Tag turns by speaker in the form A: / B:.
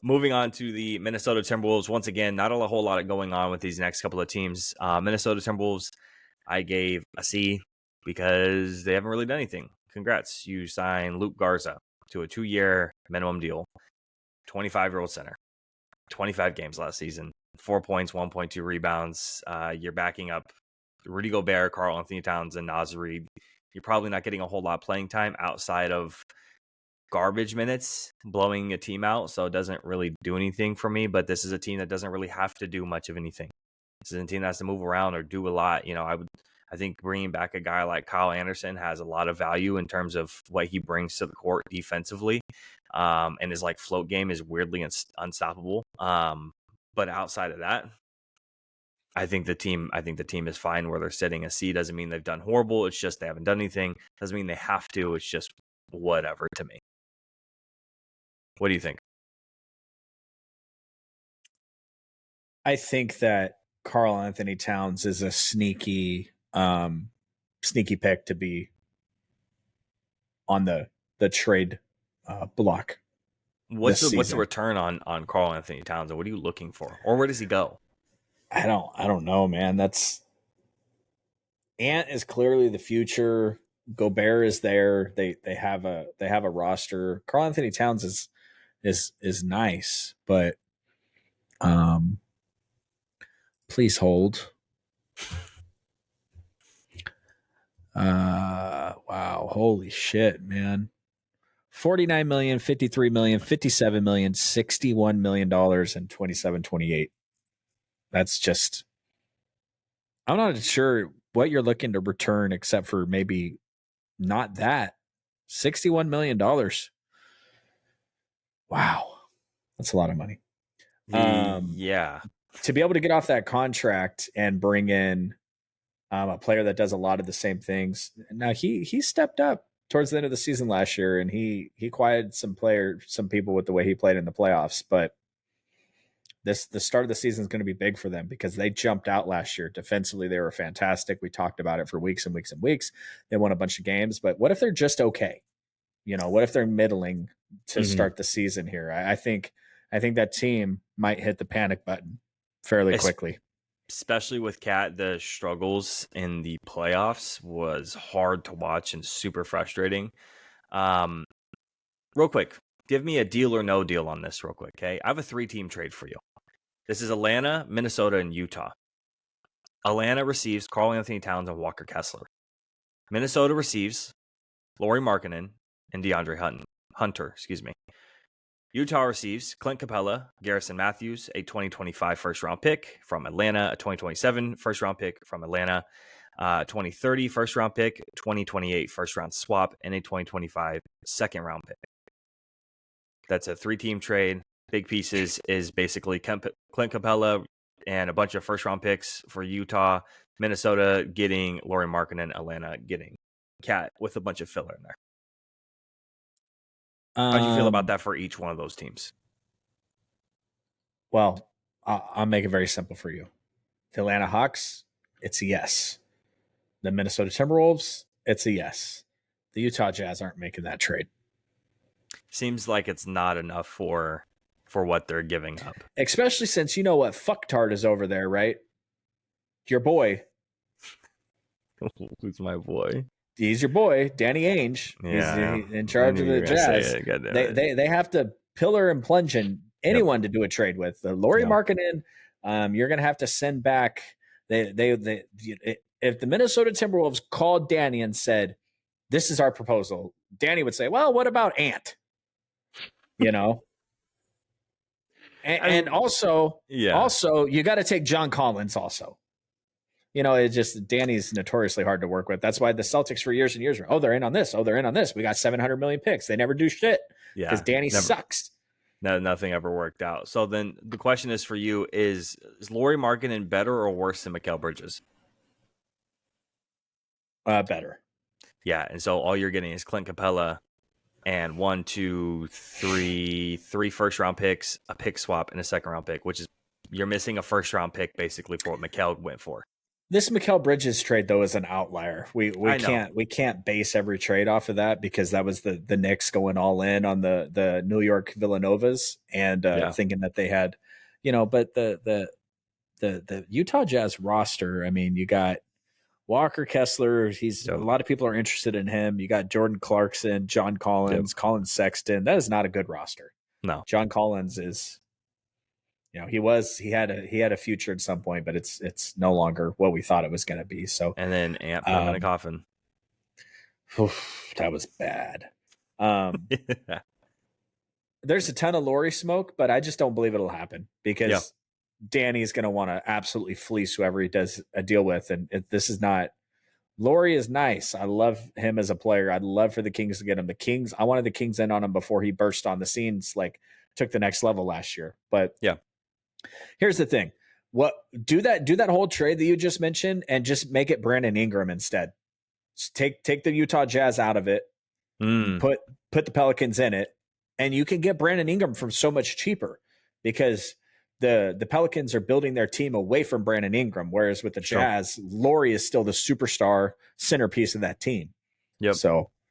A: Moving on to the Minnesota Timberwolves. Once again, not a whole lot going on with these next couple of teams. Minnesota Timberwolves, I gave a C because they haven't really done anything. Congrats. You signed Luke Garza to a 2-year minimum deal. 25-year-old center. 25 games last season. 4 points, 1.2 rebounds. You're backing up Rudy Gobert, Karl Anthony Towns, and Naz Reid. You're probably not getting a whole lot of playing time outside of garbage minutes, blowing a team out, so it doesn't really do anything for me. But this is a team that doesn't really have to do much of anything. This is a team that has to move around or do a lot. I think bringing back a guy like Kyle Anderson has a lot of value in terms of what he brings to the court defensively, and his float game is weirdly unstoppable. But outside of that, I think the team is fine where they're sitting. A C doesn't mean they've done horrible. It's just they haven't done anything. Doesn't mean they have to. It's just whatever to me. What do you think?
B: I think that Karl Anthony Towns is a sneaky pick to be on the trade block.
A: What's the return on Karl Anthony Towns? What are you looking for, or where does he go?
B: I don't know, man. Ant is clearly the future. Gobert is there. They have a roster. Karl Anthony Towns is nice, but please hold. Wow, holy shit, man. $49 million, $53 million, $57 million, $61 million, and 27-28. That's just, I'm not sure what you're looking to return except for maybe not that. $61 million. Wow. That's a lot of money.
A: Yeah.
B: To be able to get off that contract and bring in a player that does a lot of the same things. Now he stepped up towards the end of the season last year, and he quieted some people with the way he played in the playoffs. But the start of the season is going to be big for them because they jumped out last year. Defensively, they were fantastic. We talked about it for weeks and weeks and weeks. They won a bunch of games, but what if they're just okay? What if they're middling to start the season here? I think that team might hit the panic button fairly quickly.
A: Especially with Cat, the struggles in the playoffs was hard to watch and super frustrating. Real quick, give me a deal or no deal on this real quick, okay? I have a 3-team trade for you. This is Atlanta, Minnesota, and Utah. Atlanta receives Karl Anthony Towns and Walker Kessler. Minnesota receives Lauri Markkanen and DeAndre Hunter. Utah receives Clint Capella, Garrison Matthews, a 2025 first-round pick from Atlanta, a 2027 first-round pick from Atlanta, 2030 first-round pick, 2028 first-round swap, and a 2025 second-round pick. That's a 3-team trade. Big pieces is basically Clint Capella and a bunch of first-round picks for Utah, Minnesota getting Lauri Markkanen, Atlanta getting Cat with a bunch of filler in there. How do you feel about that for each one of those teams?
B: Well, I'll make it very simple for you. The Atlanta Hawks, it's a yes. The Minnesota Timberwolves, it's a yes. The Utah Jazz aren't making that trade.
A: Seems like it's not enough for what they're giving up.
B: Especially since you know what fucktard is over there, right? Your boy.
A: Who's my boy?
B: He's your boy, Danny Ainge.
A: Yeah,
B: he's in charge of the Jazz. They have to pillar and plunge in anyone to do a trade with. Lauri Markkanen, you're going to have to send back. If the Minnesota Timberwolves called Danny and said, "This is our proposal," Danny would say, "Well, what about Ant?" And also, you got to take John Collins also. It's just Danny's notoriously hard to work with. That's why the Celtics for years and years were, they're in on this. They're in on this. We got 700 million picks. They never do shit because Danny sucks.
A: No, nothing ever worked out. So then the question is for you, is Lauri Markkanen better or worse than Mikal Bridges?
B: Better.
A: Yeah, and so all you're getting is Clint Capella and 3 first-round picks, a pick swap, and a second-round pick, which is you're missing a first-round pick basically for what Mikal went for.
B: This Mikal Bridges trade though is an outlier. We
A: I know.
B: can't base every trade off of that because that was the Knicks going all in on the New York Villanovas and
A: Yeah.
B: thinking that they had, but the Utah Jazz roster. I mean, you got Walker Kessler. He's a
A: Yep.
B: lot of people are interested in him. You got Jordan Clarkson, John
A: Yep.
B: Collins, Colin Sexton. That is not a good roster.
A: No.
B: John Collins is, he had a future at some point, but it's no longer what we thought it was going to be. So,
A: And then Ant put him in a coffin.
B: that was bad. There's a ton of Laurie smoke, but I just don't believe it'll happen because Danny's going to want to absolutely fleece whoever he does a deal with. And this is not, Laurie is nice. I love him as a player. I'd love for the Kings to get him. I wanted the Kings in on him before he burst on the scenes, like took the next level last year. But here's the thing. Do that whole trade that you just mentioned and just make it Brandon Ingram instead. Just take the Utah Jazz out of it. Put the Pelicans in it, and you can get Brandon Ingram from so much cheaper because the Pelicans are building their team away from Brandon Ingram, whereas with the Jazz, Laurie is still the superstar centerpiece of that team.
A: Yep.
B: So